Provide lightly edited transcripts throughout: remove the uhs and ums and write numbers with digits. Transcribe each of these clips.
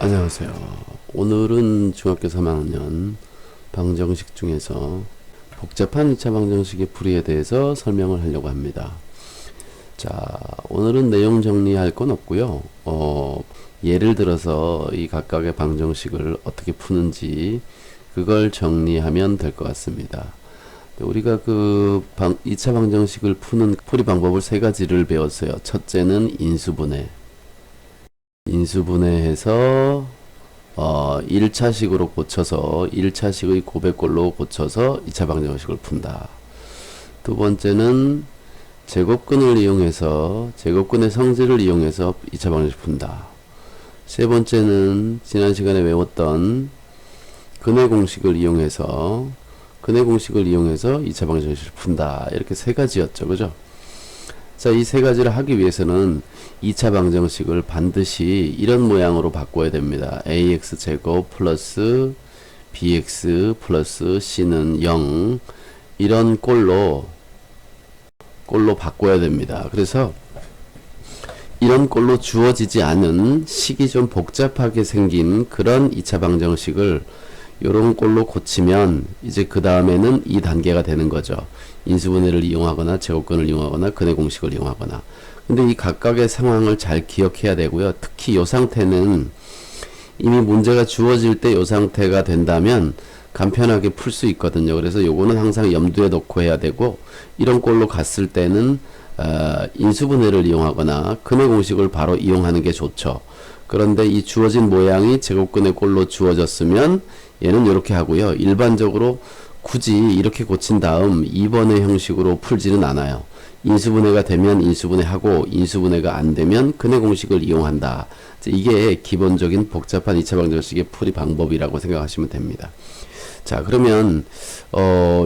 안녕하세요. 오늘은 중학교 3학년 방정식 중에서 복잡한 2차 방정식의 풀이에 대해서 설명을 하려고 합니다. 자, 오늘은 내용 정리할 건 없고요. 예를 들어서 이 각각의 방정식을 어떻게 푸는지 그걸 정리하면 될 것 같습니다. 우리가 2차 방정식을 푸는 풀이 방법을 세 가지를 배웠어요. 첫째는 인수분해해서 1차식으로 고쳐서 1차식의 고백꼴로 고쳐서 2차 방정식을 푼다. 두 번째는 제곱근을 이용해서 제곱근의 성질을 이용해서 2차 방정식 푼다. 세 번째는 지난 시간에 외웠던 근의 공식을 이용해서 2차 방정식을 푼다. 이렇게 세 가지였죠. 그죠? 자, 이 세 가지를 하기 위해서는 2차 방정식을 반드시 이런 모양으로 바꿔야 됩니다. ax제곱 플러스 bx 플러스 c는 0 이런 꼴로 바꿔야 됩니다. 그래서 이런 꼴로 주어지지 않은 식이 좀 복잡하게 생긴 그런 2차 방정식을 요런 꼴로 고치면 이제 그 다음에는 이 단계가 되는 거죠. 인수분해를 이용하거나 제곱근을 이용하거나 근의 공식을 이용하거나. 근데 이 각각의 상황을 잘 기억해야 되고요. 특히 요 상태는 이미 문제가 주어질 때 요 상태가 된다면 간편하게 풀 수 있거든요. 그래서 요거는 항상 염두에 놓고 해야 되고, 이런 꼴로 갔을 때는 인수분해를 이용하거나 근의 공식을 바로 이용하는 게 좋죠. 그런데 이 주어진 모양이 제곱근의 꼴로 주어졌으면 얘는 이렇게 하고요. 일반적으로 굳이 이렇게 고친 다음 2번의 형식으로 풀지는 않아요. 인수분해가 되면 인수분해하고 인수분해가 안 되면 근의 공식을 이용한다. 이게 기본적인 복잡한 2차 방정식의 풀이 방법이라고 생각하시면 됩니다. 자, 그러면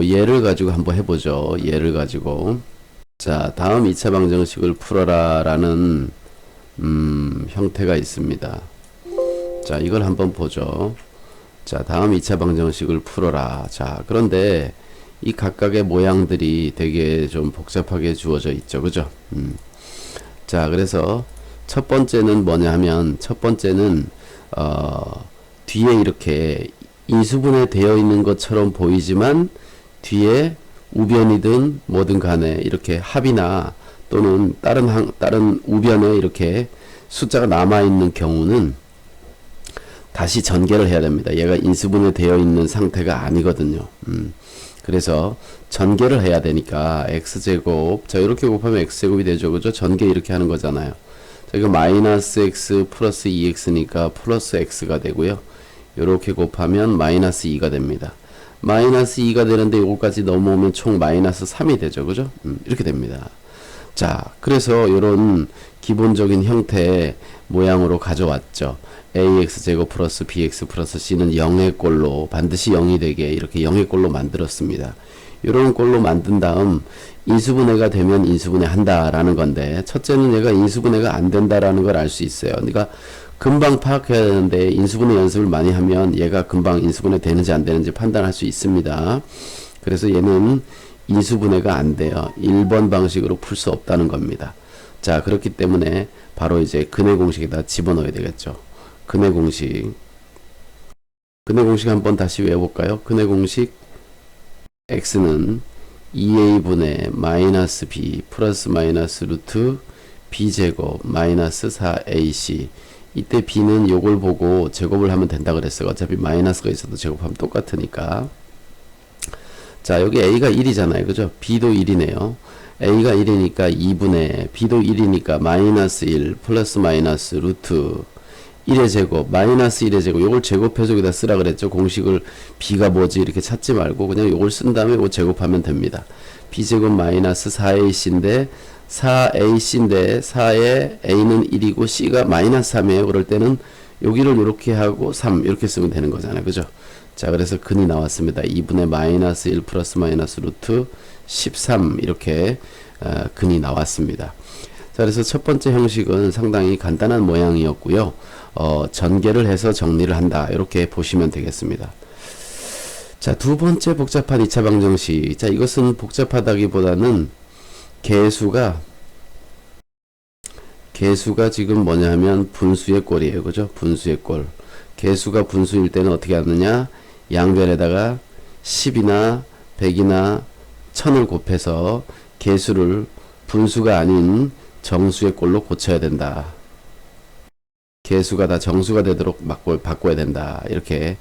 예를 가지고 한번 해보죠. 예를 가지고 자, 다음 2차 방정식을 풀어라 라는 형태가 있습니다. 자, 이걸 한번 보죠. 자, 다음 2차 방정식을 풀어라. 자, 그런데 이 각각의 모양들이 되게 좀 복잡하게 주어져 있죠. 그죠? 자, 그래서 첫 번째는 뭐냐 하면, 첫 번째는 뒤에 이렇게 인수분해 되어 있는 것처럼 보이지만 뒤에 우변이든 뭐든 간에 이렇게 합이나 또는 다른 우변에 이렇게 숫자가 남아있는 경우는 다시 전개를 해야 됩니다. 얘가 인수분해 되어 있는 상태가 아니거든요. 그래서 전개를 해야 되니까 x제곱, 자, 이렇게 곱하면 x제곱이 되죠. 그죠? 전개 이렇게 하는 거잖아요. 자, 이거 마이너스 x 플러스 2x니까 플러스 x가 되고요. 이렇게 곱하면 마이너스 2가 됩니다. 마이너스 2가 되는데 이거까지 넘어오면 총 마이너스 3이 되죠. 그죠? 이렇게 됩니다. 자, 그래서 이런 기본적인 형태의 모양으로 가져왔죠. ax제곱 플러스 bx 플러스 c는 0의 꼴로, 반드시 0이 되게 이렇게 0의 꼴로 만들었습니다. 이런 꼴로 만든 다음 인수분해가 되면 인수분해 한다라는 건데, 첫째는 얘가 인수분해가 안 된다라는 걸 알 수 있어요. 그러니까 금방 파악해야 되는데 인수분해 연습을 많이 하면 얘가 금방 인수분해 되는지 안 되는지 판단할 수 있습니다. 그래서 얘는 인수분해가 안 돼요. 1번 방식으로 풀 수 없다는 겁니다. 자, 그렇기 때문에 바로 이제 근의 공식에다 집어넣어야 되겠죠. 근의 공식 한번 다시 외워볼까요? 근의 공식 x는 2a분의 마이너스 b 플러스 마이너스 루트 b제곱 마이너스 4ac. 이때 b는 요걸 보고 제곱을 하면 된다 그랬어요. 어차피 마이너스가 있어도 제곱하면 똑같으니까. 자, 여기 a가 1이잖아요. 그죠? b도 1이네요. a가 1이니까 2분의, b도 1이니까 마이너스 1 플러스 마이너스 루트 1의 제곱, 마이너스 1의 제곱, 요걸 제곱해서 여기다 쓰라 그랬죠. 공식을 b가 뭐지 이렇게 찾지 말고 그냥 요걸 쓴 다음에 이거 제곱하면 됩니다. b제곱 마이너스 4ac인데 4ac인데 4에 a는 1이고 c가 마이너스 3이에요. 그럴 때는 여기를 이렇게 하고 3 이렇게 쓰면 되는 거잖아요. 그죠? 자, 그래서 근이 나왔습니다. 2분의 마이너스 1 플러스 마이너스 루트 13 이렇게 근이 나왔습니다. 자, 그래서 첫 번째 형식은 상당히 간단한 모양이었고요. 전개를 해서 정리를 한다. 이렇게 보시면 되겠습니다. 자, 두 번째 복잡한 2차 방정식. 자, 이것은 복잡하다기보다는 개수가 지금 뭐냐 하면 분수의 꼴이에요. 그죠? 분수의 꼴. 개수가 분수일 때는 어떻게 하느냐? 양변에다가 10이나 100이나 1000을 곱해서 개수를 분수가 아닌 정수의 꼴로 고쳐야 된다. 개수가 다 정수가 되도록 바꿔야 된다. 이렇게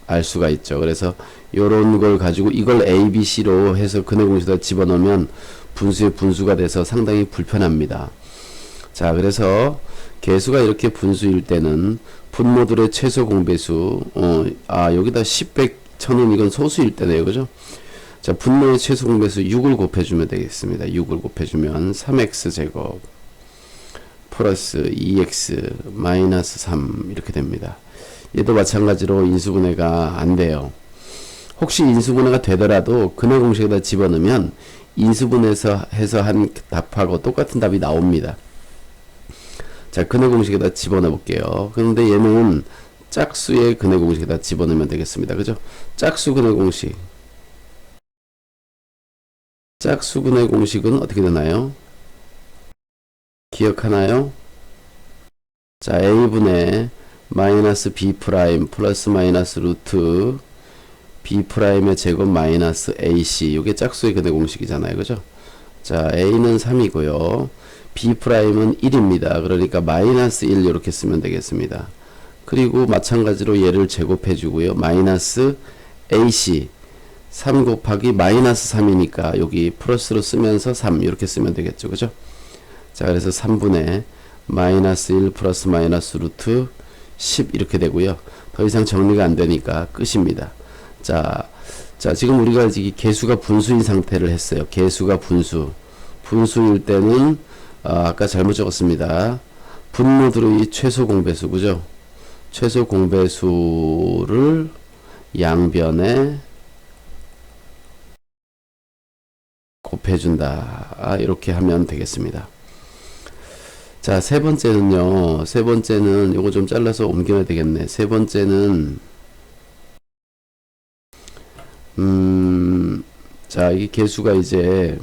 알 수가 있죠. 그래서 요런 걸 가지고 이걸 A, B, C로 해서 근의 공식에다 집어넣으면 분수의 분수가 돼서 상당히 불편합니다. 자, 그래서 개수가 이렇게 분수일 때는 분모들의 최소 공배수, 여기다 10, 100, 1000은 이건 소수일 때네요. 그죠? 자, 분모의 최소 공배수 6을 곱해주면 되겠습니다. 6을 곱해주면 3x 제곱 플러스 2x 마이너스 3 이렇게 됩니다. 얘도 마찬가지로 인수분해가 안 돼요. 혹시 인수분해가 되더라도 근의 공식에다 집어넣으면 인수분해해서 한 답하고 똑같은 답이 나옵니다. 자, 근의 공식에다 집어넣어 볼게요. 그런데 얘는 짝수의 근의 공식에다 집어넣으면 되겠습니다. 그죠? 짝수 근의 공식. 짝수 근의 공식은 어떻게 되나요? 기억하나요? 자, a분의 마이너스 b 프라임 플러스 마이너스 루트 b 프라임의 제곱 마이너스 ac. 이게 짝수의 근의 공식이잖아요. 그죠? 자, a는 3이고요. b 프라임은 1입니다. 그러니까 마이너스 1 이렇게 쓰면 되겠습니다. 그리고 마찬가지로 얘를 제곱해 주고요. 마이너스 ac 3 곱하기 마이너스 3이니까 여기 플러스로 쓰면서 3 이렇게 쓰면 되겠죠. 그죠? 자, 그래서 3분의 마이너스 1 플러스 마이너스 루트 10 이렇게 되고요. 더 이상 정리가 안 되니까 끝입니다. 자, 지금 우리가 이 개수가 분수인 상태를 했어요. 개수가 분수일 때는 아까 잘못 적었습니다. 분모들의 최소 공배수, 그죠? 최소 공배수를 양변에 곱해준다. 이렇게 하면 되겠습니다. 자, 세 번째는요. 세 번째는 요거 좀 잘라서 옮겨야 되겠네. 세 번째는 자, 이 개수가 이제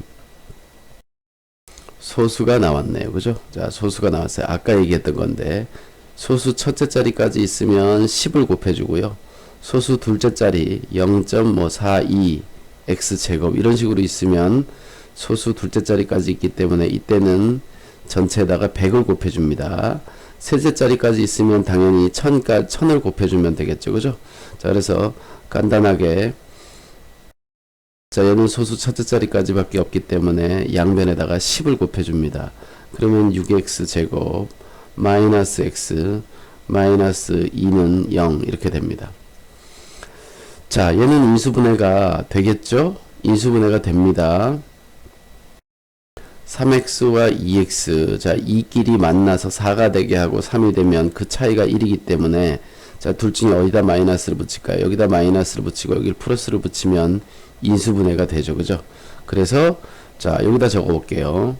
소수가 나왔네요. 그죠? 자, 소수가 나왔어요. 아까 얘기했던 건데 소수 첫째 자리까지 있으면 10을 곱해주고요. 소수 둘째 자리 0.42 x제곱 이런 식으로 있으면 소수 둘째 자리까지 있기 때문에 이때는 전체에다가 100을 곱해줍니다. 셋째 자리까지 있으면 당연히 1000을 곱해주면 되겠죠. 그죠? 자, 그래서 간단하게 자, 얘는 소수 첫째 자리까지 밖에 없기 때문에 양변에다가 10을 곱해줍니다. 그러면 6x 제곱 마이너스 x 마이너스 2는 0 이렇게 됩니다. 자, 얘는 인수분해가 되겠죠? 인수분해가 됩니다. 3x와 2x 자, 이끼리 만나서 4가 되게 하고 3이 되면 그 차이가 1이기 때문에 자, 둘 중에 어디다 마이너스를 붙일까요? 여기다 마이너스를 붙이고 여기 플러스를 붙이면 인수분해가 되죠. 그죠? 그래서 자, 여기다 적어 볼게요.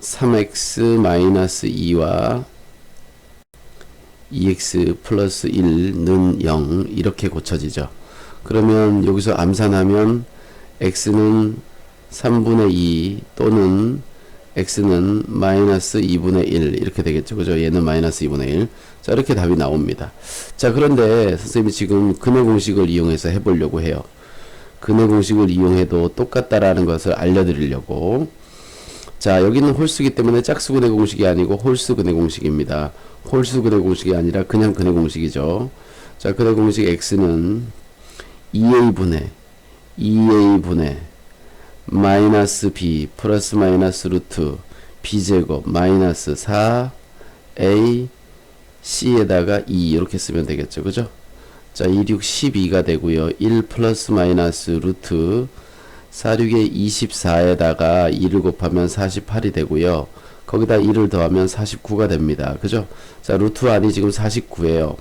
3x 마이너스 2와 2x 플러스 1는 0 이렇게 고쳐지죠. 그러면 여기서 암산하면 x는 3분의 2 또는 x는 마이너스 2분의 1 이렇게 되겠죠. 그죠? 얘는 마이너스 2분의 1. 자, 이렇게 답이 나옵니다. 자, 그런데 선생님이 지금 근의 공식을 이용해서 해보려고 해요. 근의 공식을 이용해도 똑같다라는 것을 알려드리려고. 자, 여기는 홀수기 때문에 짝수 근의 공식이 아니고 홀수 근의 공식입니다. 홀수 근의 공식이 아니라 그냥 근의 공식이죠. 자, 근의 공식 x는 2a분의 마이너스 b 플러스 마이너스 루트 b제곱 마이너스 4a c에다가 2 이렇게 쓰면 되겠죠. 그죠? 자, 2, 6, 12가 되고요. 1 플러스 마이너스 루트 4, 6에 24에다가 2를 곱하면 48이 되고요. 거기다 1을 더하면 49가 됩니다. 그죠? 자, 루트 안이 지금 49예요.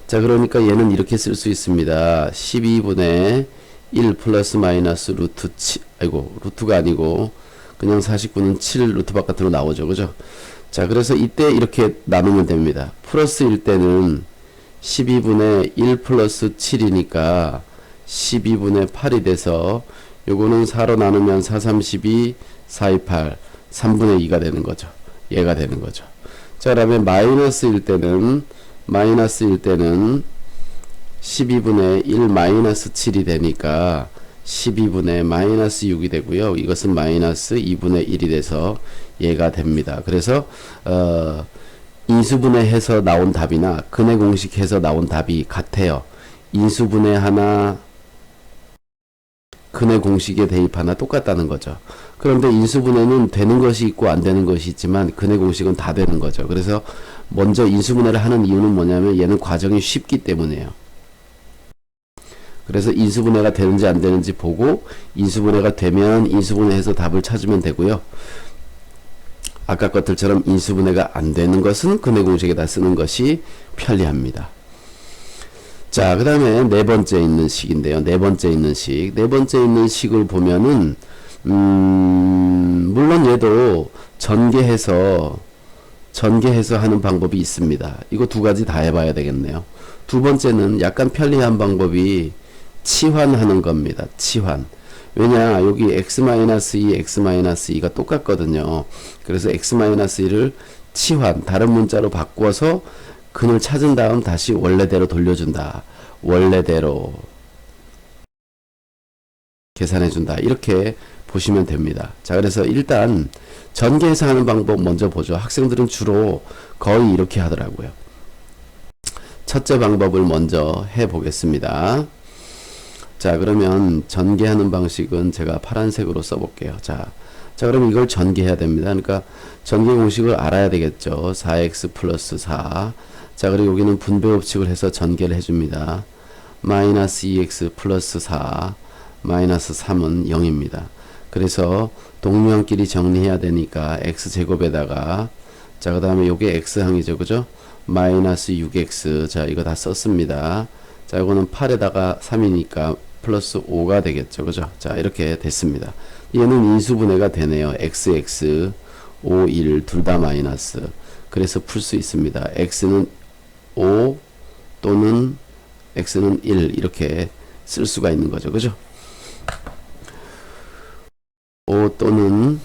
자, 그러니까 얘는 이렇게 쓸 수 있습니다. 12분의 1 플러스 마이너스 루트 7, 루트가 아니고 그냥 49는 7 루트 바깥으로 나오죠. 그죠? 자, 그래서 이때 이렇게 나누면 됩니다. 플러스일 때는 12분의 1 플러스 7이니까 12분의 8이 돼서 요거는 4로 나누면 4, 32, 4, 2, 8 3분의 2가 되는 거죠. 얘가 되는 거죠. 자, 그다음에 마이너스일 때는 12분의 1 마이너스 7이 되니까 12분의 마이너스 6이 되고요. 이것은 마이너스 2분의 1이 돼서 얘가 됩니다. 그래서 인수분해해서 나온 답이나 근해 공식해서 나온 답이 같아요. 인수분해 하나, 근해 공식에 대입 하나 똑같다는 거죠. 그런데 인수분해는 되는 것이 있고 안 되는 것이 있지만 근해 공식은 다 되는 거죠. 그래서 먼저 인수분해를 하는 이유는 뭐냐면 얘는 과정이 쉽기 때문이에요. 그래서 인수분해가 되는지 안 되는지 보고 인수분해가 되면 인수분해해서 답을 찾으면 되고요. 아까 것들처럼 인수분해가 안 되는 것은 근해 공식에다 쓰는 것이 편리합니다. 자, 그 다음에 네 번째 있는 식인데요. 네 번째 있는 식을 보면은 물론 얘도 전개해서 하는 방법이 있습니다. 이거 두 가지 다 해봐야 되겠네요. 두 번째는 약간 편리한 방법이 치환하는 겁니다. 치환. 왜냐, 여기 x-2, x-2가 똑같거든요. 그래서 x-2를 치환, 다른 문자로 바꿔서 근을 찾은 다음 다시 원래대로 돌려준다. 원래대로 계산해준다. 이렇게 보시면 됩니다. 자, 그래서 일단 전개해서 하는 방법 먼저 보죠. 학생들은 주로 거의 이렇게 하더라고요. 첫째 방법을 먼저 해보겠습니다. 자, 그러면 전개하는 방식은 제가 파란색으로 써볼게요. 자, 그럼 이걸 전개해야 됩니다. 그러니까 전개 공식을 알아야 되겠죠. 4x 플러스 4. 자, 그리고 여기는 분배 법칙을 해서 전개를 해줍니다. 마이너스 2x 플러스 4 마이너스 3은 0입니다. 그래서 동류항끼리 정리해야 되니까 x제곱에다가, 자, 그 다음에 요게 x항이죠. 그죠? 마이너스 6x. 자, 이거 다 썼습니다. 자, 이거는 8에다가 3이니까 플러스 5가 되겠죠. 그죠? 자, 이렇게 됐습니다. 얘는 인수분해가 되네요. xx 5, 1 둘 다 마이너스. 그래서 풀 수 있습니다. x는 5 또는 x는 1 이렇게 쓸 수가 있는 거죠. 그죠? 5 또는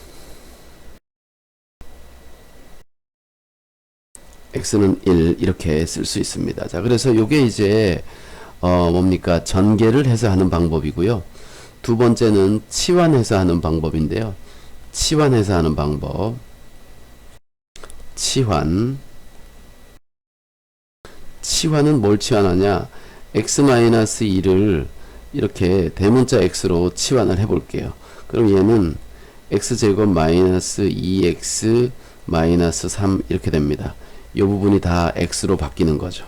x는 1 이렇게 쓸 수 있습니다. 자, 그래서 요게 이제 뭡니까? 전개를 해서 하는 방법이고요. 두 번째는 치환해서 하는 방법인데요. 치환해서 하는 방법. 치환은 뭘 치환하냐? x-2를 이렇게 대문자 x로 치환을 해볼게요. 그럼 얘는 x제곱 마이너스 2x 마이너스 3 이렇게 됩니다. 이 부분이 다 x로 바뀌는 거죠.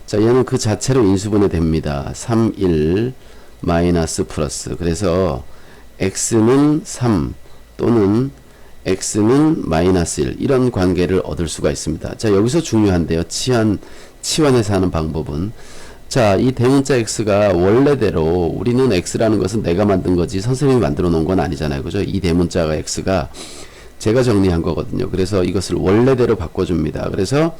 자, 얘는 그 자체로 인수분해 됩니다. 3, 1 마이너스 플러스. 그래서 x는 3 또는 x는 마이너스 1 이런 관계를 얻을 수가 있습니다. 자, 여기서 중요한데요. 치환해서 하는 방법은, 자, 이 대문자 x가 원래대로, 우리는 x라는 것은 내가 만든 거지 선생님이 만들어 놓은 건 아니잖아요. 그죠? 이 대문자가 x가 제가 정리한 거거든요. 그래서 이것을 원래대로 바꿔줍니다. 그래서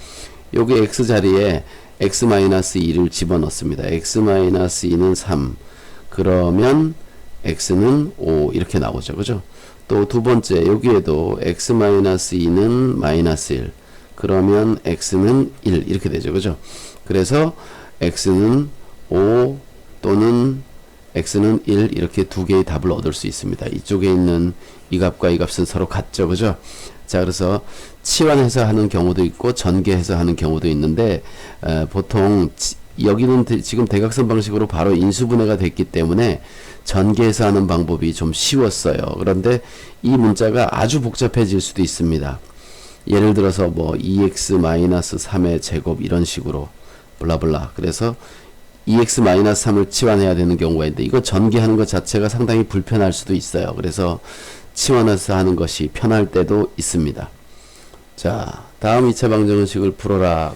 여기 x 자리에 x-2를 집어넣습니다. x-2는 3. 그러면 x는 5 이렇게 나오죠. 그죠? 또 두 번째, 여기에도 x-2는 마이너스 1. 그러면 x는 1 이렇게 되죠. 그죠? 그래서 x는 5 또는 x는 1 이렇게 두 개의 답을 얻을 수 있습니다. 이쪽에 있는 이 값과 이 값은 서로 같죠. 그죠? 자, 그래서 치환해서 하는 경우도 있고 전개해서 하는 경우도 있는데 보통 여기는 지금 대각선 방식으로 바로 인수분해가 됐기 때문에 전개해서 하는 방법이 좀 쉬웠어요. 그런데 이 문자가 아주 복잡해질 수도 있습니다. 예를 들어서 뭐 2x-3의 제곱 이런 식으로 블라블라. 그래서 2x-3을 치환해야 되는 경우가 있는데 이거 전개하는 것 자체가 상당히 불편할 수도 있어요. 그래서 치환해서 하는 것이 편할 때도 있습니다. 자, 다음 2차 방정식을 풀어라.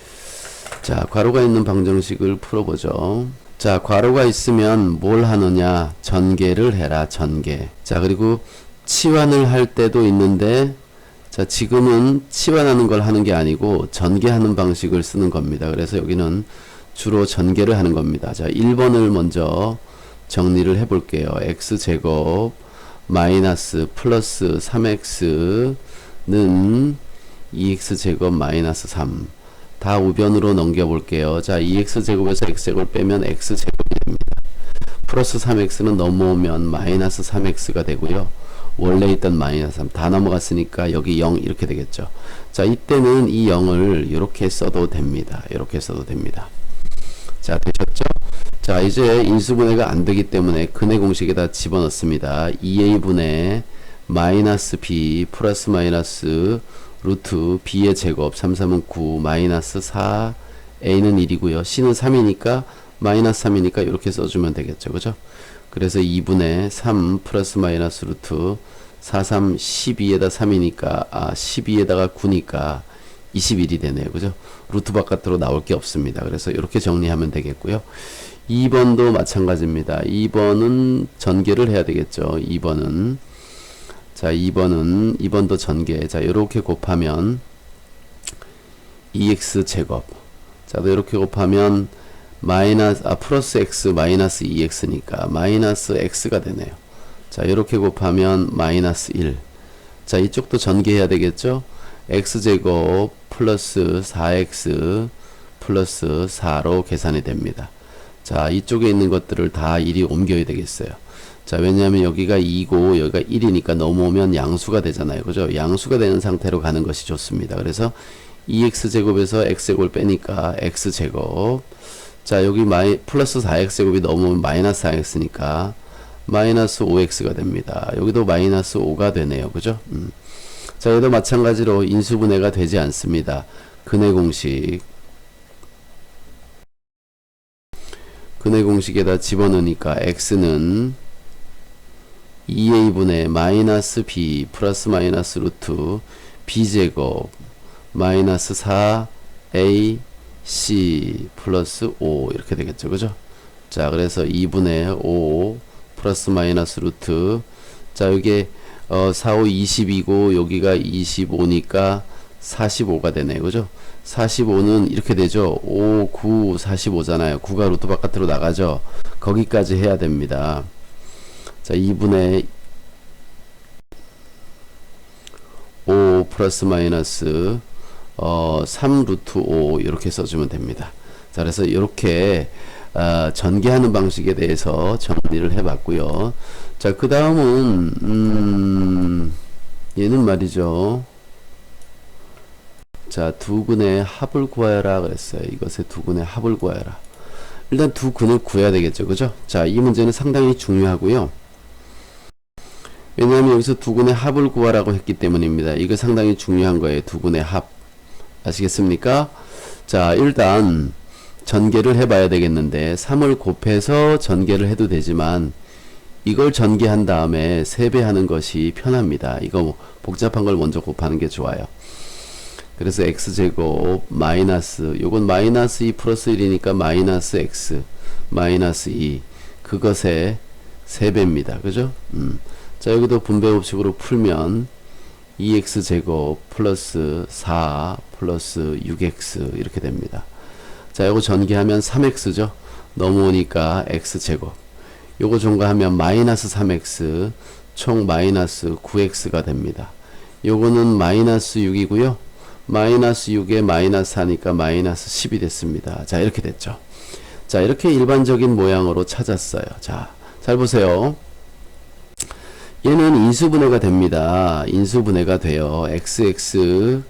자, 괄호가 있는 방정식을 풀어보죠. 자, 괄호가 있으면 뭘 하느냐? 전개를 해라. 전개. 자, 그리고 치환을 할 때도 있는데, 자, 지금은 치환하는 걸 하는 게 아니고 전개하는 방식을 쓰는 겁니다. 그래서 여기는 주로 전개를 하는 겁니다. 자, 1번을 먼저 정리를 해볼게요. x제곱 마이너스 플러스 3x는 2x제곱 마이너스 3. 다 우변으로 넘겨볼게요. 자, 2x제곱에서 x제곱을 빼면 x제곱이 됩니다. 플러스 3x는 넘어오면 마이너스 3x가 되고요. 원래 있던 마이너스 3. 다 넘어갔으니까 여기 0 이렇게 되겠죠. 자, 이때는 이 0을 이렇게 써도 됩니다. 이렇게 써도 됩니다. 자, 되셨죠? 자, 이제 인수분해가 안 되기 때문에 근해 공식에다 집어넣습니다. 2a분의 마이너스 b 플러스 마이너스 루트 b의 제곱 3, 3은 9 마이너스 4 a는 1이고요. c는 3이니까 마이너스 3이니까 이렇게 써주면 되겠죠. 그죠? 그래서 2분의 3 플러스 마이너스 루트 4, 3, 12에다 3이니까 12에다가 9니까 21이 되네요. 그죠? 루트 바깥으로 나올 게 없습니다. 그래서 이렇게 정리하면 되겠고요. 2번도 마찬가지입니다. 2번은 전개를 해야 되겠죠. 2번은 자, 2번도 전개. 자, 요렇게 곱하면 2x 제곱. 자, 또 이렇게 곱하면 플러스 x 마이너스 2x니까 마이너스 x가 되네요. 자, 요렇게 곱하면 마이너스 1. 자, 이쪽도 전개해야 되겠죠? x제곱 플러스 4x 플러스 4로 계산이 됩니다. 자, 이쪽에 있는 것들을 다 이리 옮겨야 되겠어요. 자, 왜냐하면 여기가 2고 여기가 1이니까 넘어오면 양수가 되잖아요. 그죠? 양수가 되는 상태로 가는 것이 좋습니다. 그래서 2x제곱에서 x제곱을 빼니까 x제곱. 자, 여기 플러스 4x제곱이 넘어오면 마이너스 4x니까 마이너스 5x가 됩니다. 여기도 마이너스 5가 되네요. 그죠? 자, 여기도 마찬가지로 인수분해가 되지 않습니다. 근해 공식에다 집어넣으니까 x는 2a분의 마이너스 b 플러스 마이너스 루트 b제곱 마이너스 4a c 플러스 5 이렇게 되겠죠. 그죠? 자, 그래서 2분의 5 플러스 마이너스 루트 자, 이게 4, 5, 20이고 여기가 25니까 45가 되네요. 그죠? 45는 이렇게 되죠. 5, 9, 45잖아요. 9가 루트 바깥으로 나가죠. 거기까지 해야 됩니다. 자, 2분의 5 플러스 마이너스 3 루트 5 이렇게 써주면 됩니다. 자, 그래서 이렇게 전개하는 방식에 대해서 정리를 해봤고요. 자, 그 다음은 얘는 말이죠. 자, 두 근의 합을 구하여라 그랬어요. 이것의 두 근의 합을 구하여라. 일단 두 근을 구해야 되겠죠. 그죠? 자, 이 문제는 상당히 중요하고요. 왜냐하면 여기서 두 근의 합을 구하라고 했기 때문입니다. 이거 상당히 중요한 거예요. 두 근의 합. 아시겠습니까? 자, 일단 전개를 해봐야 되겠는데 3을 곱해서 전개를 해도 되지만 이걸 전개한 다음에 세배하는 것이 편합니다. 이거 뭐 복잡한 걸 먼저 곱하는 게 좋아요. 그래서 x제곱 마이너스 요건 마이너스 2 플러스 1이니까 마이너스 x 마이너스 2 그것의 3배입니다. 그죠? 자, 여기도 분배법칙으로 풀면 2x제곱 플러스 4 플러스 6x 이렇게 됩니다. 자, 요거 전개하면 3x죠. 넘어오니까 x제곱. 요거 종가하면 마이너스 3x 총 마이너스 9x가 됩니다. 요거는 마이너스 6이고요. 마이너스 6에 마이너스 4니까 마이너스 10이 됐습니다. 자, 이렇게 됐죠. 자, 이렇게 일반적인 모양으로 찾았어요. 자, 잘 보세요. 얘는 인수분해가 됩니다. 인수분해가 돼요. xx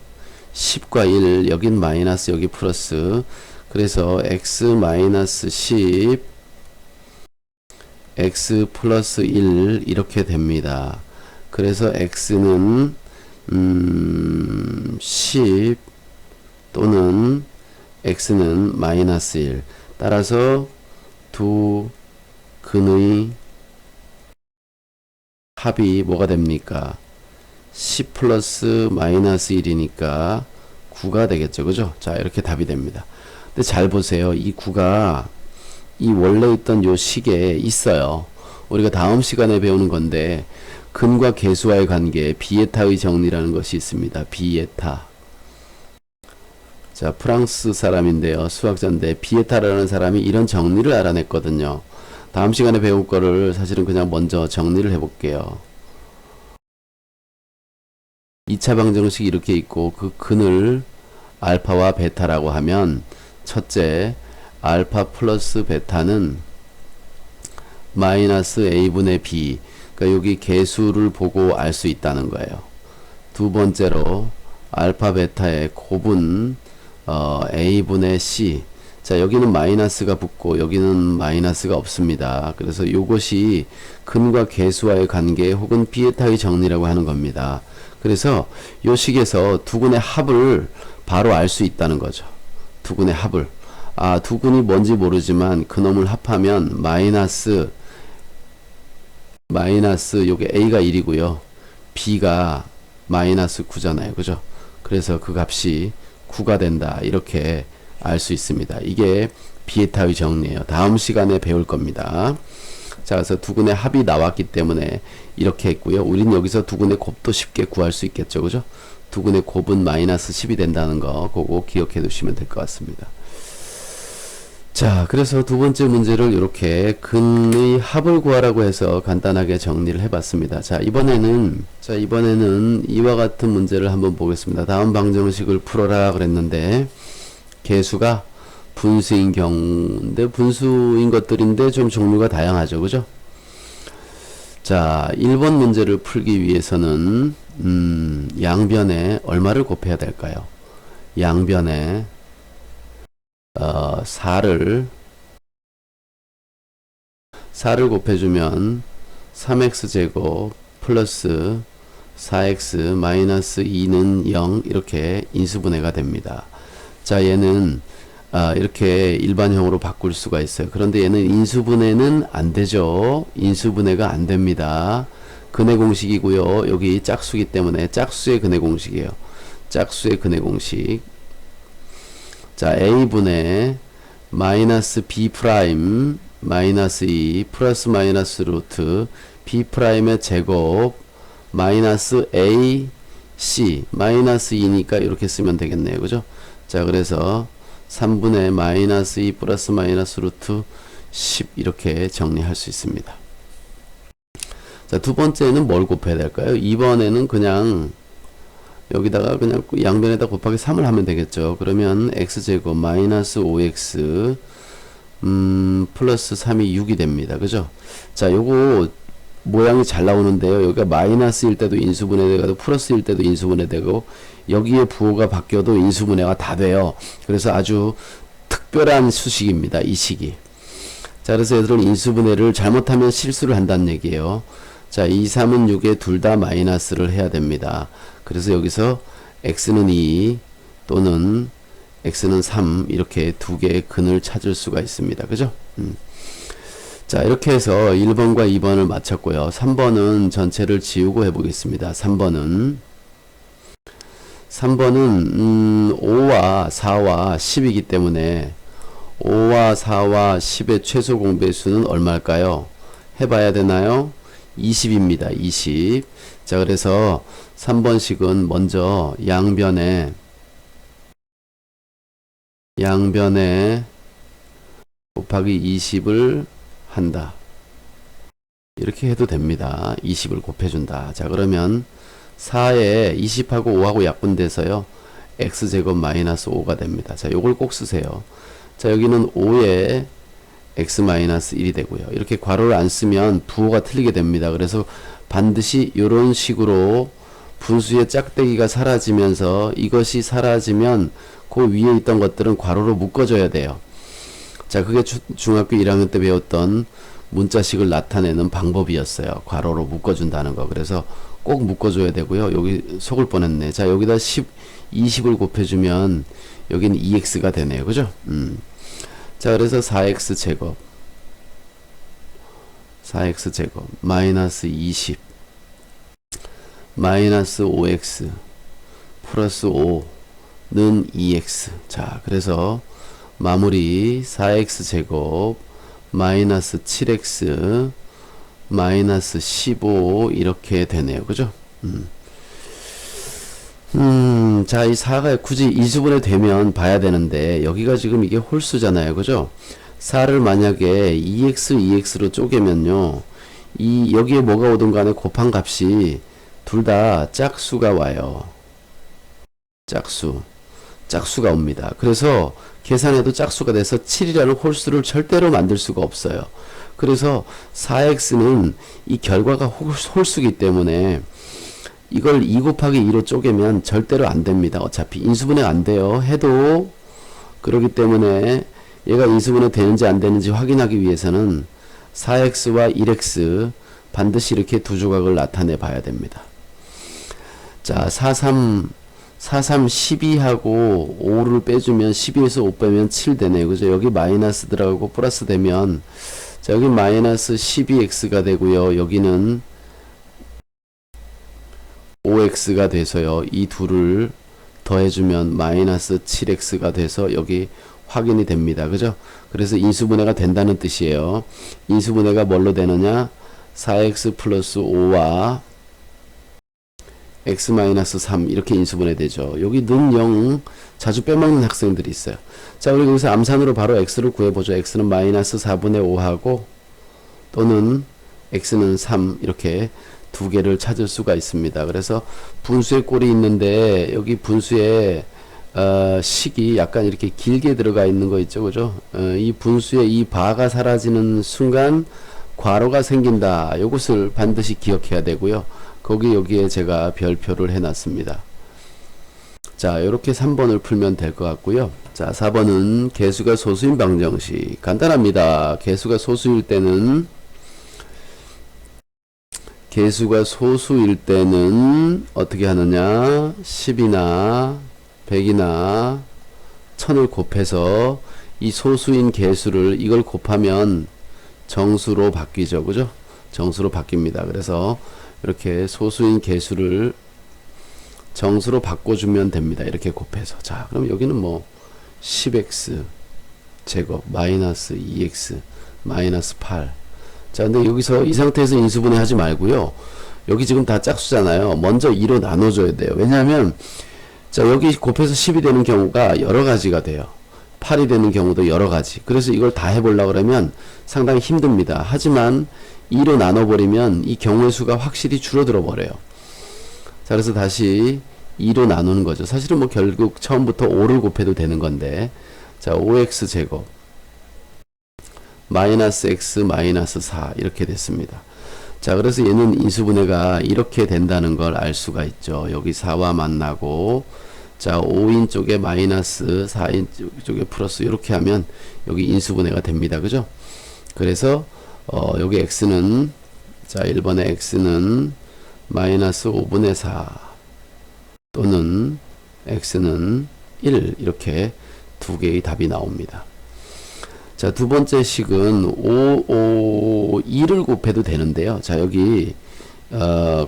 10과 1 여긴 마이너스 여기 플러스 그래서 x 마이너스 10 x 플러스 1 이렇게 됩니다. 그래서 x는 10 또는 x는 마이너스 1 따라서 두 근의 합이 뭐가 됩니까? 10 플러스 마이너스 1이니까 9가 되겠죠. 그죠? 자, 이렇게 답이 됩니다. 근데 잘 보세요. 이 9가 이 원래 있던 요 식에 있어요. 우리가 다음 시간에 배우는 건데 근과 계수와의 관계 비에타의 정리라는 것이 있습니다. 비에타. 자, 프랑스 사람인데요. 수학자인데 비에타라는 사람이 이런 정리를 알아냈거든요. 다음 시간에 배울 거를 사실은 그냥 먼저 정리를 해볼게요. 2차 2차 방정식이 이렇게 있고 그 근을 알파와 베타라고 하면 첫째 알파 플러스 베타는 마이너스 a분의 b, 그러니까 여기 개수를 보고 알 수 있다는 거예요. 두 번째로 알파 베타의 곱은 a분의 c. 자, 여기는 마이너스가 붙고 여기는 마이너스가 없습니다. 그래서 이것이 근과 개수와의 관계 혹은 피에타의 정리라고 하는 겁니다. 그래서 이 식에서 두 근의 합을 바로 알 수 있다는 거죠. 두 근의 합을. 두 근이 뭔지 모르지만 그놈을 합하면 마이너스 요게 a가 1이고요. b가 마이너스 9잖아요. 그죠? 그래서 그 값이 9가 된다. 이렇게 알 수 있습니다. 이게 비에타의 정리예요. 다음 시간에 배울 겁니다. 자, 그래서 두 근의 합이 나왔기 때문에 이렇게 했고요. 우린 여기서 두 근의 곱도 쉽게 구할 수 있겠죠. 그죠? 두 근의 곱은 마이너스 10이 된다는 거 그거 기억해 두시면 될 것 같습니다. 자, 그래서 두 번째 문제를 이렇게 근의 합을 구하라고 해서 간단하게 정리를 해봤습니다. 자, 이번에는 이와 같은 문제를 한번 보겠습니다. 다음 방정식을 풀어라 그랬는데 개수가 분수인 경우인데 분수인 것들인데 좀 종류가 다양하죠. 그죠? 자, 1번 문제를 풀기 위해서는 양변에 얼마를 곱해야 될까요? 양변에 4를 곱해주면 3x제곱 플러스 4x 마이너스 2는 0 이렇게 인수분해가 됩니다. 자, 얘는 이렇게 일반형으로 바꿀 수가 있어요. 그런데 얘는 인수분해는 안 되죠. 인수분해가 안 됩니다. 근해 공식이고요. 여기 짝수기 때문에 짝수의 근해 공식이에요. 짝수의 근해 공식. 자, a분의 마이너스 b 프라임 마이너스 2 플러스 마이너스 루트 b 프라임의 제곱 마이너스 a c 마이너스 2니까 이렇게 쓰면 되겠네요. 그죠? 자, 그래서 3분의 마이너스 2 플러스 마이너스 루트 10 이렇게 정리할 수 있습니다. 자, 두 번째는 뭘 곱해야 될까요? 이번에는 그냥 여기다가 그냥 양변에다 곱하기 3을 하면 되겠죠. 그러면 x제곱 마이너스 5x 플러스 3이 6이 됩니다. 그죠? 자, 요거 모양이 잘 나오는데요. 여기가 마이너스일 때도 인수분해되고 플러스일 때도 인수분해되고 여기에 부호가 바뀌어도 인수분해가 다 돼요. 그래서 아주 특별한 수식입니다. 이 식이. 자, 그래서 얘들은 인수분해를 잘못하면 실수를 한다는 얘기예요. 자, 2, 3은 6에 둘 다 마이너스를 해야 됩니다. 그래서 여기서 x는 2 또는 x는 3 이렇게 두 개의 근을 찾을 수가 있습니다. 그죠? 자, 이렇게 해서 1번과 2번을 마쳤고요. 3번은 전체를 지우고 해보겠습니다. 3번은 5와 4와 10이기 때문에 5와 4와 10의 최소 공배수는 얼마일까요? 해봐야 되나요? 20입니다. 20. 자, 그래서 3번식은 먼저 양변에 곱하기 20을 한다. 이렇게 해도 됩니다. 20을 곱해준다. 자, 그러면 4에 20하고 5하고 약분돼서요. x제곱 마이너스 5가 됩니다. 자, 요걸 꼭 쓰세요. 자, 여기는 5에 x 마이너스 1이 되고요. 이렇게 괄호를 안 쓰면 부호가 틀리게 됩니다. 그래서 반드시 이런 식으로 분수의 짝대기가 사라지면서 이것이 사라지면 그 위에 있던 것들은 괄호로 묶어줘야 돼요. 자, 그게 중학교 1학년 때 배웠던 문자식을 나타내는 방법이었어요. 괄호로 묶어준다는 거. 그래서 꼭 묶어줘야 되고요. 여기 속을 뻔했네. 자, 여기다 20을 곱해주면 여기는 2x가 되네요. 그죠? 자, 그래서 4x 제곱 마이너스 20 마이너스 5x 플러스 5는 2x. 자, 그래서 마무리 4x 제곱 마이너스 7x 마이너스 15 이렇게 되네요. 그죠? 자, 이 4가 굳이 인수분해 되면 봐야 되는데 여기가 지금 이게 홀수잖아요. 그죠? 4를 만약에 2x로 쪼개면요. 여기에 뭐가 오든 간에 곱한 값이 둘 다 짝수가 와요. 짝수가 옵니다. 그래서 계산해도 짝수가 돼서 7이라는 홀수를 절대로 만들 수가 없어요. 그래서 4x는 이 결과가 홀수기 때문에 이걸 2 곱하기 2로 쪼개면 절대로 안 됩니다. 어차피 인수분해 안 돼요. 해도 그렇기 때문에 얘가 인수분해 되는지 안 되는지 확인하기 위해서는 4x와 1x 반드시 이렇게 두 조각을 나타내 봐야 됩니다. 자, 43 12하고 5를 빼주면 12에서 5 빼면 7 되네요. 그죠? 여기 마이너스 들어가고 플러스 되면 자, 여기 마이너스 12x가 되고요. 여기는 5x가 돼서요. 이 둘을 더해주면 마이너스 7x가 돼서 여기 확인이 됩니다. 그죠? 그래서 인수분해가 된다는 뜻이에요. 인수분해가 뭘로 되느냐? 4x 플러스 5와 x 마이너스 3 이렇게 인수분해 되죠. 여기 는 0 자주 빼먹는 학생들이 있어요. 자, 우리 여기서 암산으로 바로 x를 구해보죠. x는 마이너스 4분의 5하고 또는 x는 3 이렇게 두 개를 찾을 수가 있습니다. 그래서 분수의 꼴이 있는데 여기 분수의 식이 약간 이렇게 길게 들어가 있는 거 있죠. 그죠? 이 분수의 이 바가 사라지는 순간 괄호가 생긴다. 이것을 반드시 기억해야 되고요. 여기에 제가 별표를 해놨습니다. 자, 이렇게 3번을 풀면 될 것 같고요. 자, 4번은 개수가 소수인 방정식. 간단합니다. 개수가 소수일 때는 어떻게 하느냐? 10이나 100이나 1000을 곱해서 이 소수인 개수를 이걸 곱하면 정수로 바뀌죠. 그죠? 정수로 바뀝니다. 그래서 이렇게 소수인 개수를 정수로 바꿔주면 됩니다. 이렇게 곱해서. 자, 그럼 여기는 뭐 10x 제곱 마이너스 2x 마이너스 8. 자, 근데 여기서 이 상태에서 인수분해 하지 말고요. 여기 지금 다 짝수잖아요. 먼저 2로 나눠줘야 돼요. 왜냐하면 자, 여기 곱해서 10이 되는 경우가 여러 가지가 돼요. 8이 되는 경우도 여러 가지. 그래서 이걸 다 해보려고 그러면 상당히 힘듭니다. 하지만 2로 나눠버리면 이 경우의 수가 확실히 줄어들어 버려요. 자, 그래서 다시 2로 나누는 거죠. 사실은 뭐 결국 처음부터 5를 곱해도 되는 건데, 자, 5x 제곱 마이너스 x 마이너스 4 이렇게 됐습니다. 자, 그래서 얘는 인수분해가 이렇게 된다는 걸 알 수가 있죠. 여기 4와 만나고, 자, 5인 쪽에 마이너스 4인 쪽에 플러스 이렇게 하면 여기 인수분해가 됩니다. 그죠? 그래서 여기 x는 자, 1번의 x는 마이너스 5분의 4 또는 x는 1 이렇게 두 개의 답이 나옵니다. 자, 두 번째 식은 2를 곱해도 되는데요. 자, 여기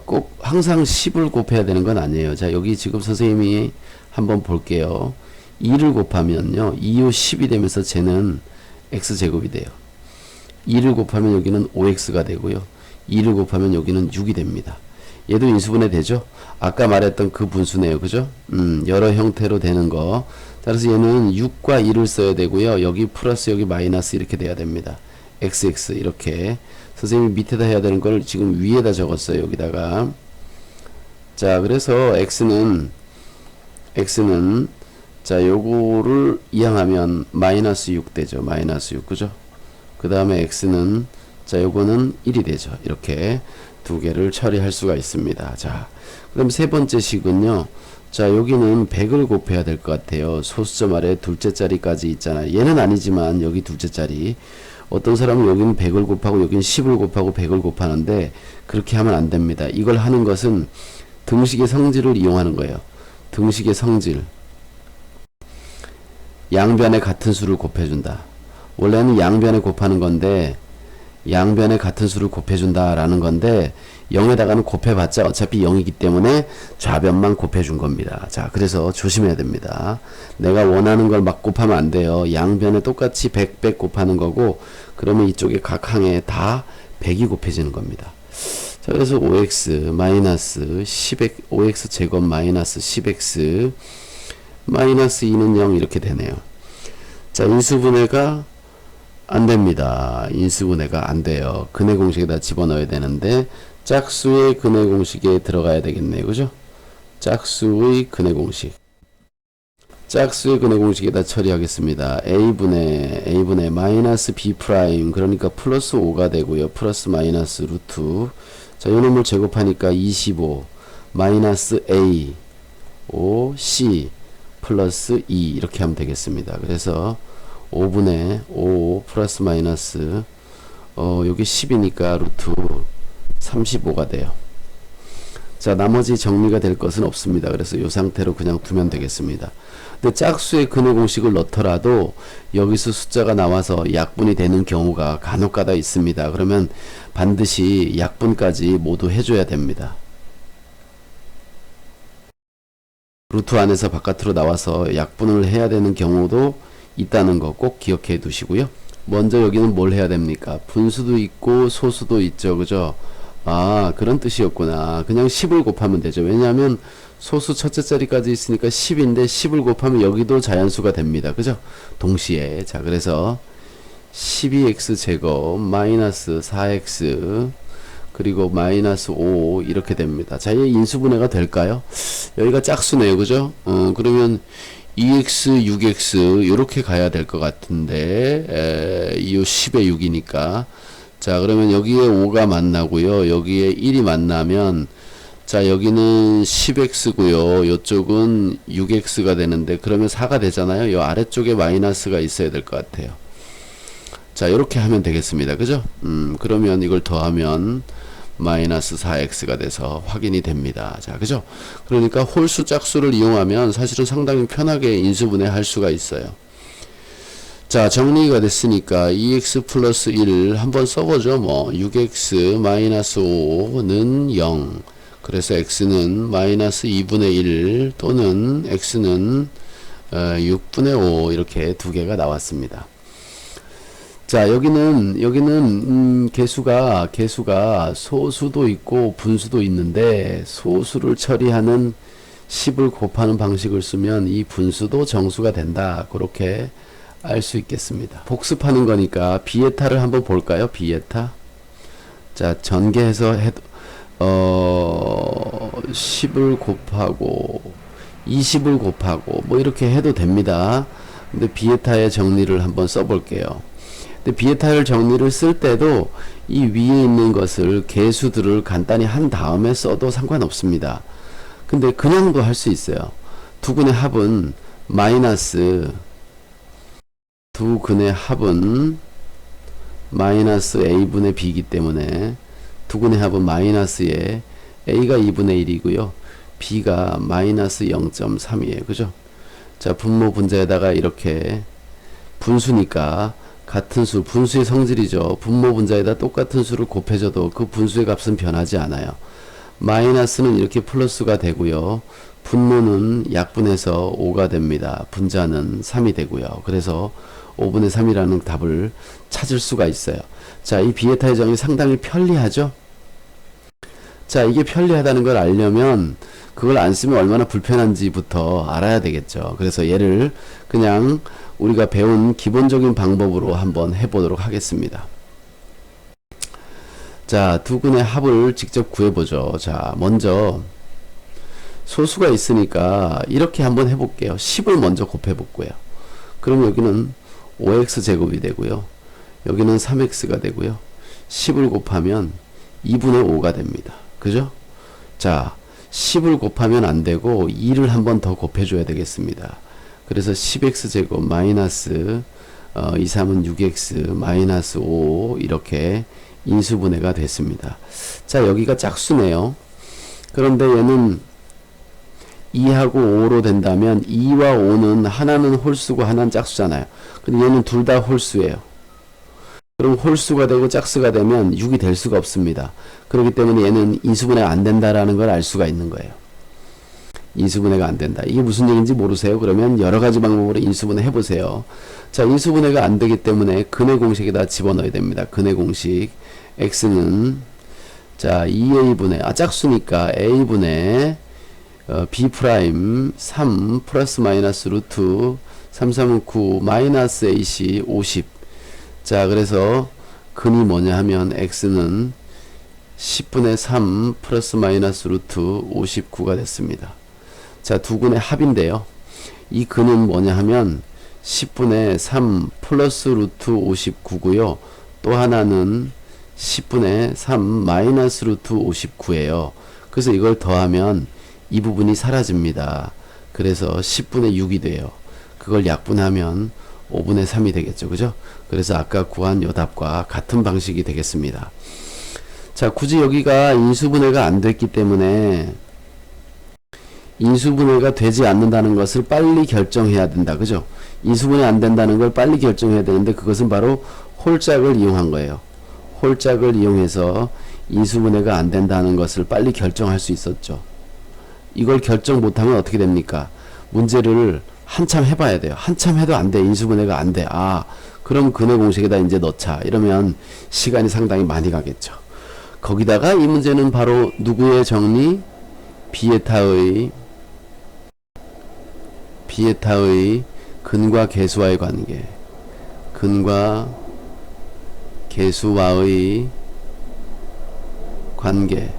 꼭 항상 10을 곱해야 되는 건 아니에요. 자, 여기 지금 선생님이 한번 볼게요. 2를 곱하면요. 2호 10이 되면서 쟤는 x제곱이 돼요. 2를 곱하면 여기는 5x가 되고요. 2를 곱하면 여기는 6이 됩니다. 얘도 인수분해 되죠? 아까 말했던 그 분수네요. 그죠? 여러 형태로 되는 거. 따라서 얘는 6과 2를 써야 되고요. 여기 플러스 여기 마이너스 이렇게 돼야 됩니다. xx 이렇게. 선생님이 밑에다 해야 되는 걸 지금 위에다 적었어요. 여기다가. 자, 그래서 x는 자, 요거를 이항하면 마이너스 6 되죠. 마이너스 6. 그죠? 그 다음에 x는 자, 요거는 1이 되죠. 이렇게 두 개를 처리할 수가 있습니다. 자, 그럼 세 번째 식은요. 자, 여기는 100을 곱해야 될 것 같아요. 소수점 아래 둘째 자리까지 있잖아요. 얘는 아니지만 여기 둘째 자리. 어떤 사람은 여기는 100을 곱하고 여기는 10을 곱하고 100을 곱하는데 그렇게 하면 안 됩니다. 이걸 하는 것은 등식의 성질을 이용하는 거예요. 등식의 성질. 양변에 같은 수를 곱해준다. 원래는 양변에 곱하는 건데 양변에 같은 수를 곱해준다 라는 건데 0에다가는 곱해봤자 어차피 0이기 때문에 좌변만 곱해준 겁니다. 자, 그래서 조심해야 됩니다. 내가 원하는 걸 막 곱하면 안 돼요. 양변에 똑같이 100 곱하는 거고 그러면 이쪽에 각 항에 다 100이 곱해지는 겁니다. 자, 그래서 5x 마이너스 10x 5x 제곱 마이너스 10x 마이너스 2는 0 이렇게 되네요. 자, 인수분해가 안 됩니다. 인수분해가 안 돼요. 근해 공식에다 집어넣어야 되는데 짝수의 근해 공식에 들어가야 되겠네요. 그죠? 짝수의 근해 공식. 짝수의 근의 공식에다 처리하겠습니다. a분의 마이너스 b 프라임, 그러니까 플러스 5가 되고요. 플러스 마이너스 루트. 자, 요놈을 제곱하니까 25 마이너스 a 5 c 플러스 2 이렇게 하면 되겠습니다. 그래서 5분의 5 플러스 마이너스 여기 10이니까 루트 35가 돼요. 자, 나머지 정리가 될 것은 없습니다. 그래서 이 상태로 그냥 두면 되겠습니다. 근데 짝수의 근의 공식을 넣더라도 여기서 숫자가 나와서 약분이 되는 경우가 간혹가다 있습니다. 그러면 반드시 약분까지 모두 해줘야 됩니다. 루트 안에서 바깥으로 나와서 약분을 해야 되는 경우도 있다는 거 꼭 기억해 두시고요. 먼저 여기는 뭘 해야 됩니까? 분수도 있고 소수도 있죠. 그죠? 아, 그런 뜻이었구나. 그냥 10을 곱하면 되죠. 왜냐하면 소수 첫째 자리까지 있으니까 10인데 10을 곱하면 여기도 자연수가 됩니다. 그죠? 동시에. 자, 그래서 12x 제곱 마이너스 4x 그리고 마이너스 5 이렇게 됩니다. 자, 이 인수분해가 될까요? 여기가 짝수네요. 그죠? 그러면 2x, 6x 이렇게 가야 될 것 같은데 이 10에 6이니까 자, 그러면 여기에 5가 만나고요. 여기에 1이 만나면 자, 여기는 10x고요. 이쪽은 6x가 되는데 그러면 4가 되잖아요. 이 아래쪽에 마이너스가 있어야 될 것 같아요. 자, 이렇게 하면 되겠습니다. 그죠? 그러면 이걸 더하면 마이너스 4x가 돼서 확인이 됩니다. 자, 그죠? 그러니까 홀수 짝수를 이용하면 사실은 상당히 편하게 인수분해 할 수가 있어요. 자, 정리가 됐으니까 2x 플러스 1 한번 써보죠. 뭐 6x 마이너스 5는 0, 그래서 x는 마이너스 2분의 1 또는 x는 6분의 5 이렇게 두 개가 나왔습니다. 자, 여기는 개수가 소수도 있고 분수도 있는데 소수를 처리하는 10을 곱하는 방식을 쓰면 이 분수도 정수가 된다. 그렇게 알 수 있겠습니다. 복습하는 거니까 비에타를 한번 볼까요? 비에타. 자, 전개해서 해도 10을 곱하고 20을 곱하고 뭐 이렇게 해도 됩니다. 근데 비에타의 정리를 한번 써볼게요. 근데 비에타를 정리를 쓸 때도 이 위에 있는 것을 개수들을 간단히 한 다음에 써도 상관없습니다. 근데 그냥도 할 수 있어요. 두 근의 합은 마이너스 a분의 b이기 때문에 두 근의 합은 마이너스에 a가 2분의 1이고요. b가 마이너스 0.3이에요. 그죠? 자, 분모 분자에다가 이렇게 분수니까 같은 수, 분수의 성질이죠. 분모 분자에다 똑같은 수를 곱해줘도 그 분수의 값은 변하지 않아요. 마이너스는 이렇게 플러스가 되고요. 분모는 약분해서 5가 됩니다. 분자는 3이 되고요. 그래서 5분의 3이라는 답을 찾을 수가 있어요. 자, 이 비에타의 정이 상당히 편리하죠? 자, 이게 편리하다는 걸 알려면 그걸 안 쓰면 얼마나 불편한지부터 알아야 되겠죠. 그래서 얘를 그냥 우리가 배운 기본적인 방법으로 한번 해보도록 하겠습니다. 자, 두 근의 합을 직접 구해보죠. 자, 먼저 소수가 있으니까 이렇게 한번 해볼게요. 10을 먼저 곱해볼게요. 그럼 여기는 5x 제곱이 되고요. 여기는 3x가 되고요. 10을 곱하면 2분의 5가 됩니다. 그죠? 자, 10을 곱하면 안 되고 2를 한 번 더 곱해줘야 되겠습니다. 그래서 10x 제곱 마이너스 2, 3은 6x 마이너스 5 이렇게 인수분해가 됐습니다. 자, 여기가 짝수네요. 그런데 얘는 2하고 5로 된다면 2와 5는 하나는 홀수고 하나는 짝수잖아요. 근데 얘는 둘 다 홀수예요. 그럼 홀수가 되고 짝수가 되면 6이 될 수가 없습니다. 그렇기 때문에 얘는 인수분해가 안 된다라는 걸 알 수가 있는 거예요. 인수분해가 안 된다. 이게 무슨 얘기인지 모르세요? 그러면 여러 가지 방법으로 인수분해 해보세요. 자, 인수분해가 안 되기 때문에 근의 공식에다 집어넣어야 됩니다. 근의 공식. x는 자 2a분의 짝수니까 a분의 b 프라임 3 플러스 마이너스 루트 3, 3은 9 마이너스 ac 50. 자, 그래서 근이 뭐냐 하면 x는 10분의 3 플러스 마이너스 루트 59가 됐습니다. 자, 두 근의 합인데요. 이 근은 뭐냐 하면 10분의 3 플러스 루트 59고요. 또 하나는 10분의 3 마이너스 루트 59예요. 그래서 이걸 더하면 이 부분이 사라집니다. 그래서 10분의 6이 돼요. 그걸 약분하면 5분의 3이 되겠죠. 그죠? 그래서 아까 구한 요 답과 같은 방식이 되겠습니다. 자, 굳이 여기가 인수분해가 안 됐기 때문에 인수분해가 되지 않는다는 것을 빨리 결정해야 된다. 그죠? 인수분해 안 된다는 걸 빨리 결정해야 되는데 그것은 바로 홀짝을 이용한 거예요. 홀짝을 이용해서 인수분해가 안 된다는 것을 빨리 결정할 수 있었죠. 이걸 결정 못하면 어떻게 됩니까? 문제를 한참 해봐야 돼요. 한참 해도 안 돼. 인수분해가 안 돼. 아, 그럼 근해 공식에다 이제 넣자. 이러면 시간이 상당히 많이 가겠죠. 거기다가 이 문제는 바로 누구의 정리? 비에타의 근과 계수와의 관계, 근과 계수와의 관계를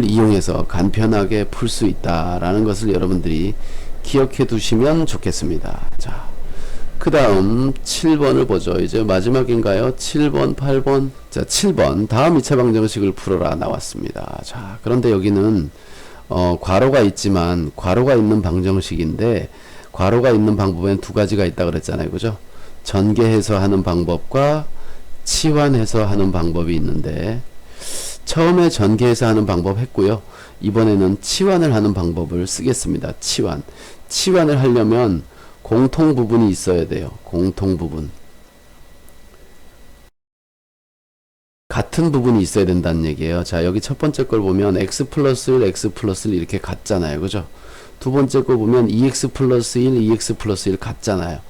이용해서 간편하게 풀 수 있다라는 것을 여러분들이 기억해 두시면 좋겠습니다. 자, 그 다음 7번을 보죠. 이제 마지막인가요? 7번, 8번. 자, 7번. 다음 2차 방정식을 풀어라 나왔습니다. 자, 그런데 여기는 괄호가 있지만 괄호가 있는 방정식인데 괄호가 있는 방법에는 두 가지가 있다 그랬잖아요. 그죠? 전개해서 하는 방법과 치환해서 하는 방법이 있는데 처음에 전개해서 하는 방법 했고요. 이번에는 치환을 하는 방법을 쓰겠습니다. 치환을 하려면 공통 부분이 있어야 돼요. 공통 부분. 같은 부분이 있어야 된다는 얘기예요. 자, 여기 첫 번째 걸 보면 x 플러스 1, x 플러스 1 이렇게 같잖아요. 그죠? 두 번째 거 보면 2x 플러스 1, 2x 플러스 1 같잖아요.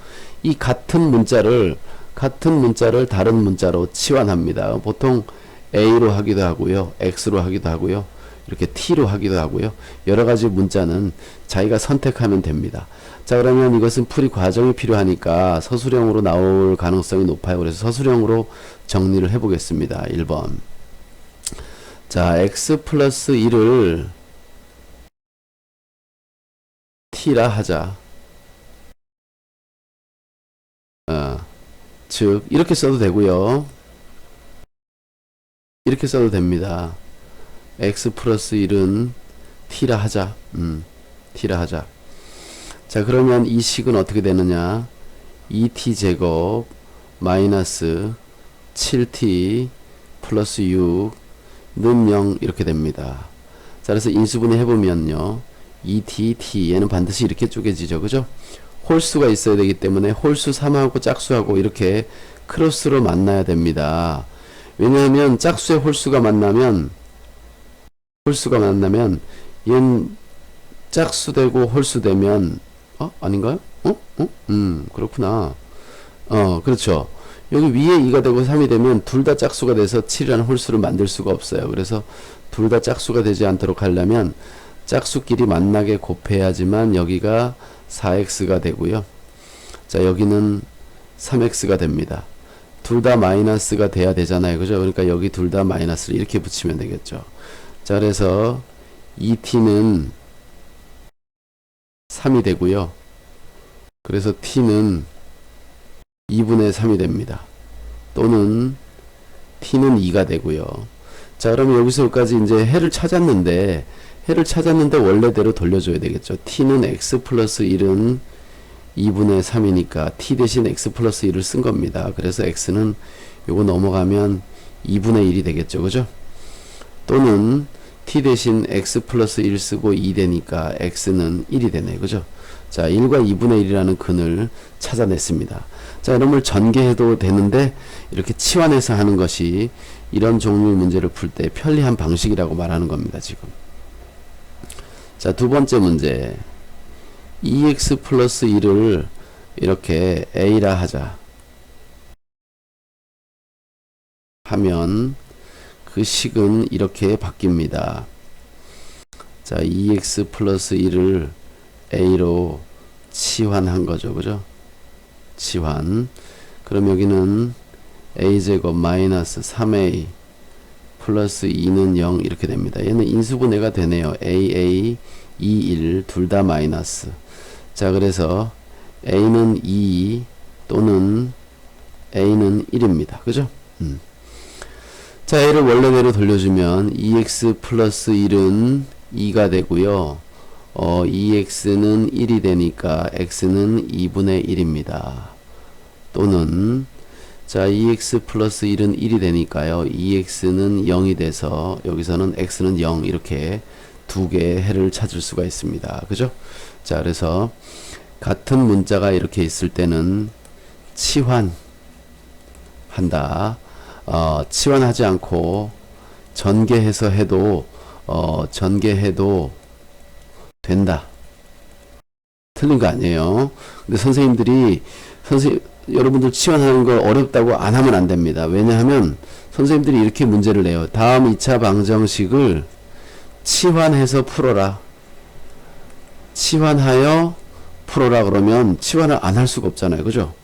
이 같은 문자를 다른 문자로 치환합니다. 보통 a로 하기도 하고요. x로 하기도 하고요. 이렇게 t로 하기도 하고요. 여러 가지 문자는 자기가 선택하면 됩니다. 자, 그러면 이것은 풀이 과정이 필요하니까 서술형으로 나올 가능성이 높아요. 그래서 서술형으로 정리를 해보겠습니다. 1번. 자, x 플러스 1을 t라 하자. 즉 이렇게 써도 되고요. 이렇게 써도 됩니다. x 플러스 1은 t라 하자. t라 하자. 자, 그러면 이 식은 어떻게 되느냐? 2t 제곱 마이너스 7t 플러스 6는 0 이렇게 됩니다. 자, 그래서 인수분해 해보면요. 2t, t 얘는 반드시 이렇게 쪼개지죠. 그죠? 홀수가 있어야 되기 때문에 홀수 3하고 짝수하고 이렇게 크로스로 만나야 됩니다. 왜냐하면 짝수의 홀수가 만나면 얘는 짝수 되고 홀수 되면 아닌가요? 그렇구나. 그렇죠. 여기 위에 2가 되고 3이 되면 둘 다 짝수가 돼서 7이라는 홀수를 만들 수가 없어요. 그래서 둘 다 짝수가 되지 않도록 하려면 짝수끼리 만나게 곱해야지만 여기가 4x가 되고요. 자, 여기는 3x가 됩니다. 둘 다 마이너스가 돼야 되잖아요. 그죠? 그러니까 여기 둘 다 마이너스를 이렇게 붙이면 되겠죠. 자, 그래서 2t는 3이 되고요. 그래서 t는 2분의 3이 됩니다. 또는 t는 2가 되고요. 자, 그러면 여기서 여기까지 이제 해를 찾았는데 원래대로 돌려줘야 되겠죠. t는 x 플러스 1은 2분의 3이니까 t 대신 x 플러스 1을 쓴 겁니다. 그래서 x는 요거 넘어가면 2분의 1이 되겠죠. 그죠? 또는 t 대신 x 플러스 1 쓰고 2 되니까 x는 1이 되네요. 그죠? 자, 1과 2분의 1이라는 근을 찾아냈습니다. 자, 이놈을 전개해도 되는데 이렇게 치환해서 하는 것이 이런 종류의 문제를 풀 때 편리한 방식이라고 말하는 겁니다. 지금. 자, 두 번째 문제. 2x 플러스 1을 이렇게 a라 하자. 하면 그 식은 이렇게 바뀝니다. 자, 2x 플러스 1을 a로 치환한 거죠. 그죠? 치환. 그럼 여기는 a제곱 마이너스 3a 플러스 2는 0 이렇게 됩니다. 얘는 인수분해가 되네요. aa 2, 1 둘 다 마이너스. 자, 그래서 a는 2 또는 a는 1입니다. 그죠? 자, a를 원래대로 돌려주면 2x 플러스 1은 2가 되고요. 2x는 1이 되니까 x는 2분의 1입니다. 또는 자, 2x 플러스 1은 1이 되니까요. 2x는 0이 돼서 여기서는 x는 0 이렇게 두 개의 해를 찾을 수가 있습니다. 그죠? 자, 그래서 같은 문자가 이렇게 있을 때는 치환한다. 치환하지 않고 전개해서 해도 전개해도 된다. 틀린 거 아니에요. 근데 여러분들 치환하는 걸 어렵다고 안 하면 안 됩니다. 왜냐하면 선생님들이 이렇게 문제를 내요. 다음 2차 방정식을 치환해서 풀어라. 치환하여 풀어라 그러면 치환을 안 할 수가 없잖아요. 그죠?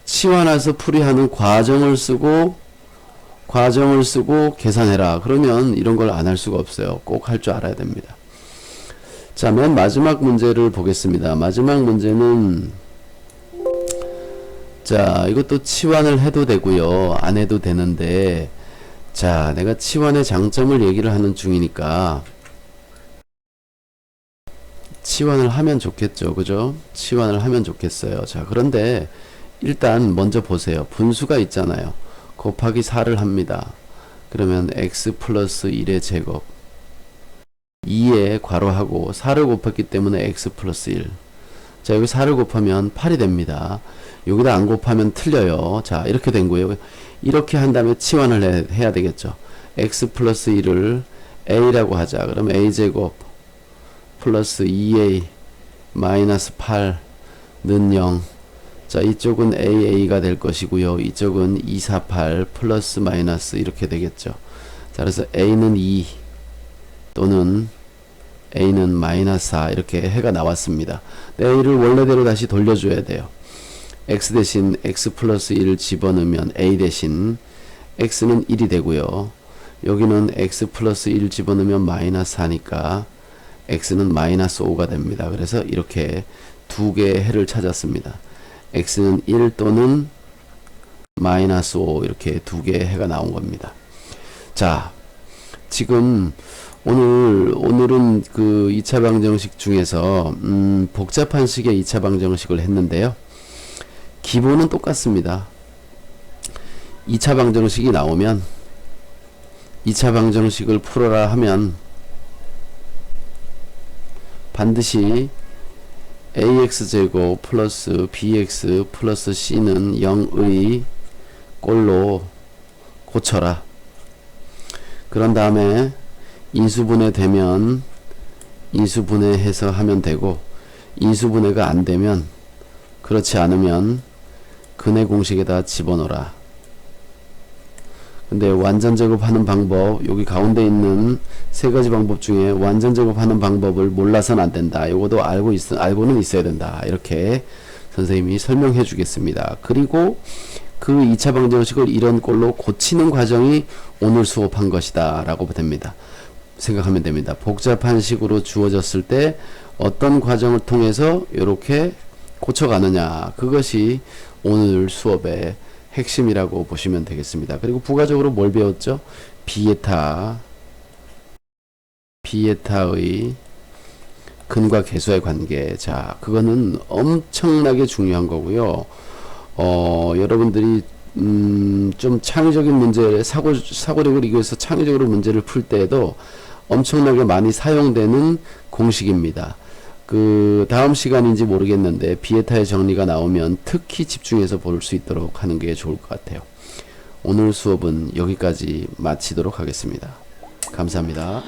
치환해서 풀이하는 과정을 쓰고 계산해라. 그러면 이런 걸 안 할 수가 없어요. 꼭 할 줄 알아야 됩니다. 자, 맨 마지막 문제를 보겠습니다. 마지막 문제는 자, 이것도 치환을 해도 되고요. 안 해도 되는데 자, 내가 치환의 장점을 얘기를 하는 중이니까 치환을 하면 좋겠죠. 그죠? 치환을 하면 좋겠어요. 자, 그런데 일단 먼저 보세요. 분수가 있잖아요. 곱하기 4를 합니다. 그러면 x 플러스 1의 제곱 2에 괄호하고 4를 곱했기 때문에 x 플러스 1. 자, 여기 4를 곱하면 8이 됩니다. 여기다 안 곱하면 틀려요. 자, 이렇게 된 거예요. 이렇게 한 다음에 치환을 해야 되겠죠. x 플러스 1을 a라고 하자. 그럼 a제곱 플러스 2a 마이너스 8는 0. 자, 이쪽은 AA가 될 것이고요. 이쪽은 248 플러스 마이너스 이렇게 되겠죠. 자, 그래서 A는 2 또는 A는 마이너스 4 이렇게 해가 나왔습니다. A를 원래대로 다시 돌려줘야 돼요. X 대신 X 플러스 1을 집어넣으면 A 대신 X는 1이 되고요. 여기는 X 플러스 1 집어넣으면 마이너스 4니까 X는 마이너스 5가 됩니다. 그래서 이렇게 두 개의 해를 찾았습니다. x는 1 또는 마이너스 5 이렇게 두 개의 해가 나온 겁니다. 자, 지금 오늘은 그 2차 방정식 중에서 복잡한 식의 2차 방정식을 했는데요. 기본은 똑같습니다. 2차 방정식이 나오면 2차 방정식을 풀어라 하면 반드시 ax제곱 플러스 bx 플러스 c는 0의 꼴로 고쳐라. 그런 다음에 인수분해 되면 인수분해해서 하면 되고, 인수분해가 안 되면, 그렇지 않으면 근해 공식에다 집어넣어라. 근데 완전 제곱하는 방법, 여기 가운데 있는 세 가지 방법 중에 완전 제곱하는 방법을 몰라서는 안 된다. 요것도 알고는 있어야 된다. 이렇게 선생님이 설명해 주겠습니다. 그리고 그 2차 방정식을 이런 꼴로 고치는 과정이 오늘 수업한 것이다 라고 됩니다. 생각하면 됩니다. 복잡한 식으로 주어졌을 때 어떤 과정을 통해서 이렇게 고쳐가느냐, 그것이 오늘 수업의 핵심이라고 보시면 되겠습니다. 그리고 부가적으로 뭘 배웠죠? 비에타의 근과 계수의 관계. 자, 그거는 엄청나게 중요한 거고요. 여러분들이 좀 창의적인 문제, 사고력을 이용해서 창의적으로 문제를 풀 때에도 엄청나게 많이 사용되는 공식입니다. 그 다음 시간인지 모르겠는데 비에타의 정리가 나오면 특히 집중해서 볼 수 있도록 하는 게 좋을 것 같아요. 오늘 수업은 여기까지 마치도록 하겠습니다. 감사합니다.